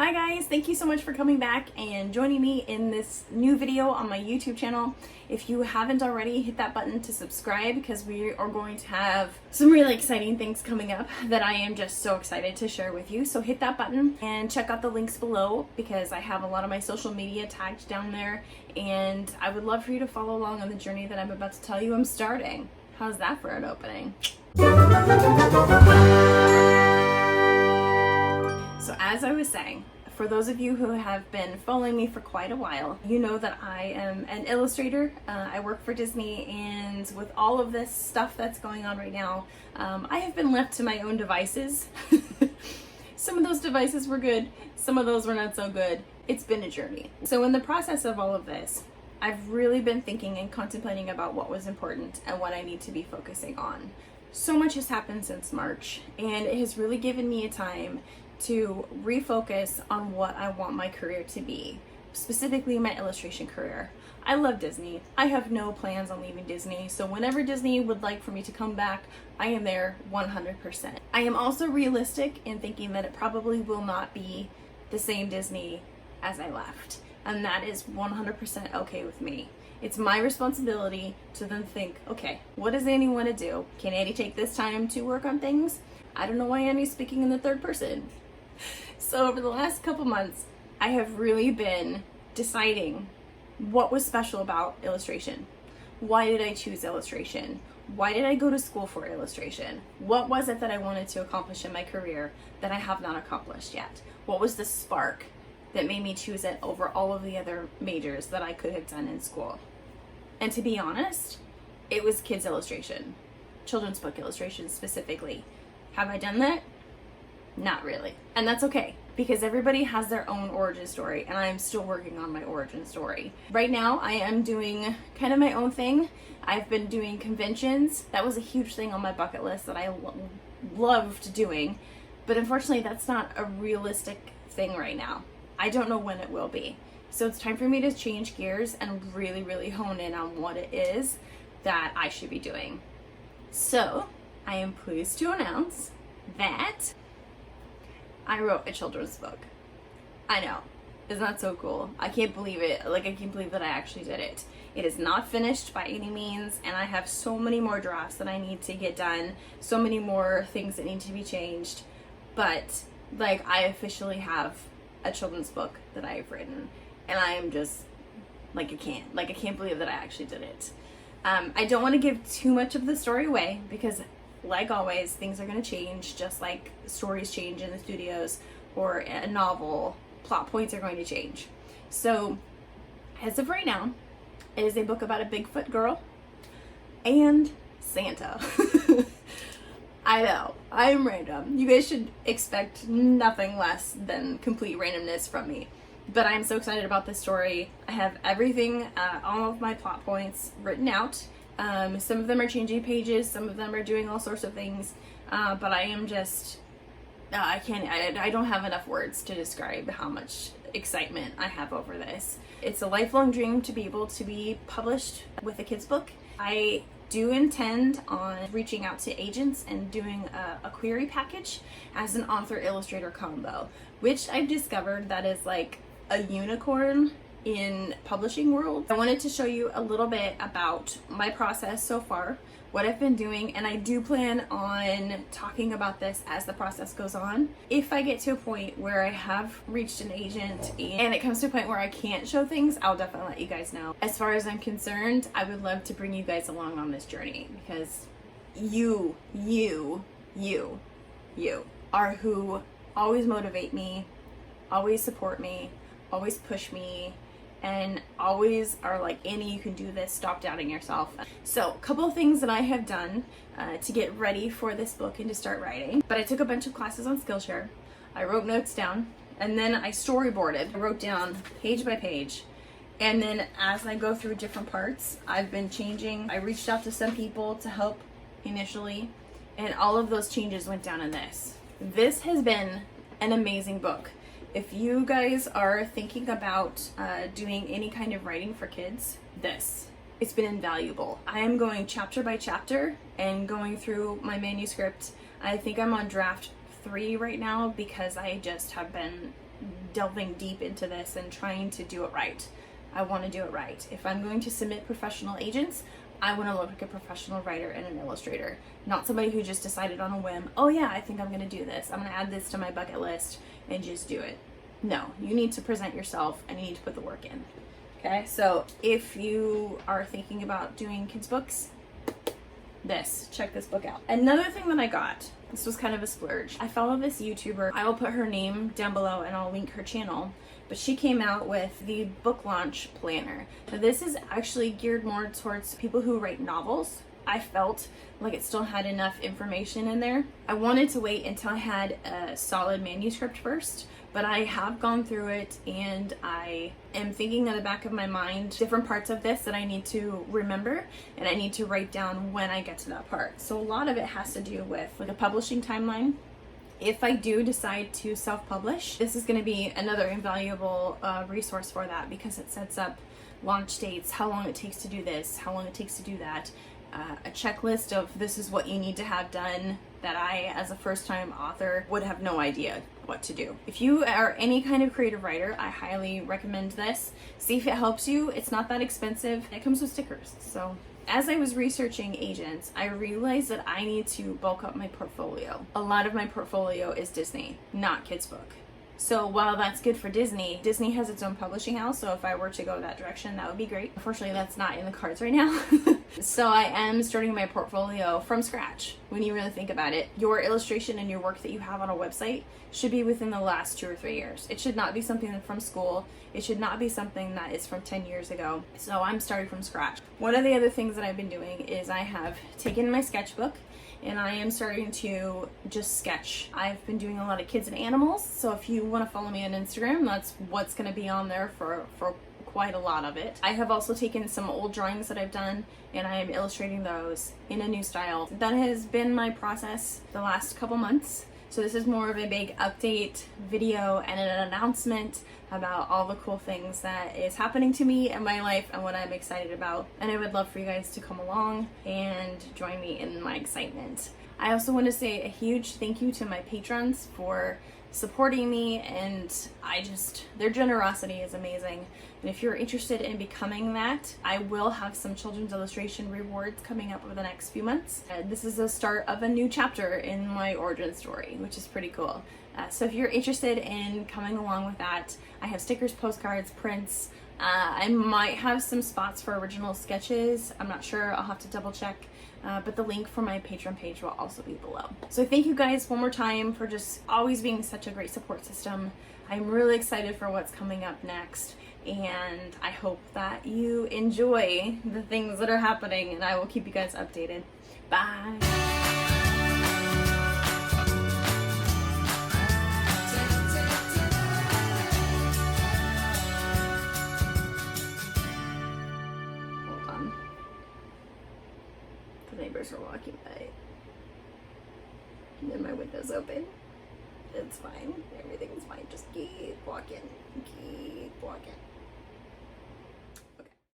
Hi guys, thank you so much for coming back and joining me in this new video on my YouTube channel. If you haven't already, hit that button to subscribe because we are going to have some really exciting things coming up that I am just so excited to share with you. So hit that button and check out the links below because I have a lot of my social media tagged down there, and I would love for you to follow along on the journey that I'm about to tell you I'm starting. How's that for an opening? So as I was saying, for those of you who have been following me for quite a while, you know that I am an illustrator. I work for Disney, and with all of this stuff that's going on right now, I have been left to my own devices. Some of those devices were good, some of those were not so good. It's been a journey. So in the process of all of this, I've really been thinking and contemplating about what was important and what I need to be focusing on. So much has happened since March, and it has really given me a time to refocus on what I want my career to be, specifically my illustration career. I love Disney. I have no plans on leaving Disney, so whenever Disney would like for me to come back, I am there 100%. I am also realistic in thinking that it probably will not be the same Disney as I left, and that is 100% okay with me. It's my responsibility to then think, okay, what does Annie want to do? Can Annie take this time to work on things? I don't know why Annie's speaking in the third person. So over the last couple months, I have really been deciding what was special about illustration. Why did I choose illustration? Why did I go to school for illustration? What was it that I wanted to accomplish in my career that I have not accomplished yet? What was the spark that made me choose it over all of the other majors that I could have done in school? And to be honest, it was kids illustration, children's book illustration specifically. Have I done that? Not really. And that's okay, because everybody has their own origin story, and I'm still working on my origin story. Right now, I am doing kind of my own thing. I've been doing conventions. That was a huge thing on my bucket list that I loved doing, but unfortunately, that's not a realistic thing right now. I don't know when it will be. So it's time for me to change gears and really hone in on what it is that I should be doing. So I am pleased to announce that I wrote a children's book. I know, isn't that so cool? I can't believe it. I can't believe that I actually did it. It is not finished by any means, and I have so many more drafts that I need to get done, so many more things that need to be changed, but I officially have a children's book that I have written, and I am just I can't believe that I actually did it. I don't want to give too much of the story away because, like always, things are going to change, just like stories change in the studios or a novel, plot points are going to change. So, as of right now, it is a book about a Bigfoot girl and Santa. I know, I'm random. You guys should expect nothing less than complete randomness from me. But I'm so excited about this story. I have everything, all of my plot points written out. Some of them are changing pages, some of them are doing all sorts of things, but I am just, I don't have enough words to describe how much excitement I have over this. It's a lifelong dream to be able to be published with a kid's book. I do intend on reaching out to agents and doing a query package as an author-illustrator combo, which I've discovered that is like a unicorn in publishing world. I wanted to show you a little bit about my process so far, what I've been doing, and I do plan on talking about this as the process goes on. If I get to a point where I have reached an agent and it comes to a point where I can't show things, I'll definitely let you guys know. As far as I'm concerned, I would love to bring you guys along on this journey because you are who always motivate me, always support me, always push me, and always are like, Annie, you can do this, stop doubting yourself. So a couple of things that I have done to get ready for this book and to start writing. But I took a bunch of classes on Skillshare. I wrote notes down, and then I storyboarded. I wrote down page by page. And then as I go through different parts, I've been changing. I reached out to some people to help initially, and all of those changes went down in this. This has been an amazing book. If you guys are thinking about doing any kind of writing for kids, it's been invaluable. I am going chapter by chapter and going through my manuscript. I think I'm on draft 3 right now because I just have been delving deep into this and trying to do it right. I want to do it right. If I'm going to submit professional agents, I want to look like a professional writer and an illustrator, not somebody who just decided on a whim, oh yeah, I think I'm going to do this. I'm going to add this to my bucket list and just do it. No, you need to present yourself and you need to put the work in. Okay, so if you are thinking about doing kids books, check this book out. Another thing that I got, this was kind of a splurge. I follow this YouTuber. I will put her name down below and I'll link her channel. But she came out with the book launch planner. Now this is actually geared more towards people who write novels. I felt like it still had enough information in there. I wanted to wait until I had a solid manuscript first, but I have gone through it and I am thinking in the back of my mind different parts of this that I need to remember and I need to write down when I get to that part. So a lot of it has to do with like a publishing timeline. If I do decide to self-publish, this is going to be another invaluable resource for that, because it sets up launch dates, how long it takes to do this, how long it takes to do that, a checklist of this is what you need to have done that I, as a first-time author, would have no idea what to do. If you are any kind of creative writer, I highly recommend this. See if it helps you. It's not that expensive. It comes with stickers, so. As I was researching agents, I realized that I need to bulk up my portfolio. A lot of my portfolio is Disney, not kids book. So while that's good for Disney, Disney has its own publishing house, so if I were to go that direction, that would be great. Unfortunately, that's not in the cards right now. So I am starting my portfolio from scratch. When you really think about it, your illustration and your work that you have on a website should be within the last 2 or 3 years. It should not be something from school. It should not be something that is from 10 years ago. So I'm starting from scratch. One of the other things that I've been doing is I have taken my sketchbook and I am starting to just sketch. I've been doing a lot of kids and animals, so if you want to follow me on Instagram, that's what's going to be on there for quite a lot of it. I have also taken some old drawings that I've done and I am illustrating those in a new style. That has been my process the last couple months. So this is more of a big update video and an announcement about all the cool things that is happening to me in my life and what I'm excited about. And I would love for you guys to come along and join me in my excitement. I also want to say a huge thank you to my patrons for supporting me, and their generosity is amazing. And if you're interested in becoming that, I will have some children's illustration rewards coming up over the next few months. This is the start of a new chapter in my origin story, which is pretty cool. So if you're interested in coming along with that, I have stickers, postcards, prints. I might have some spots for original sketches. I'm not sure, I'll have to double check. But the link for my Patreon page will also be below. So thank you guys one more time for just always being such a great support system. I'm really excited for what's coming up next, and I hope that you enjoy the things that are happening, and I will keep you guys updated. Bye! The neighbors are walking by. And then my window's open. It's fine. Everything's fine. Just keep walking. Keep walking.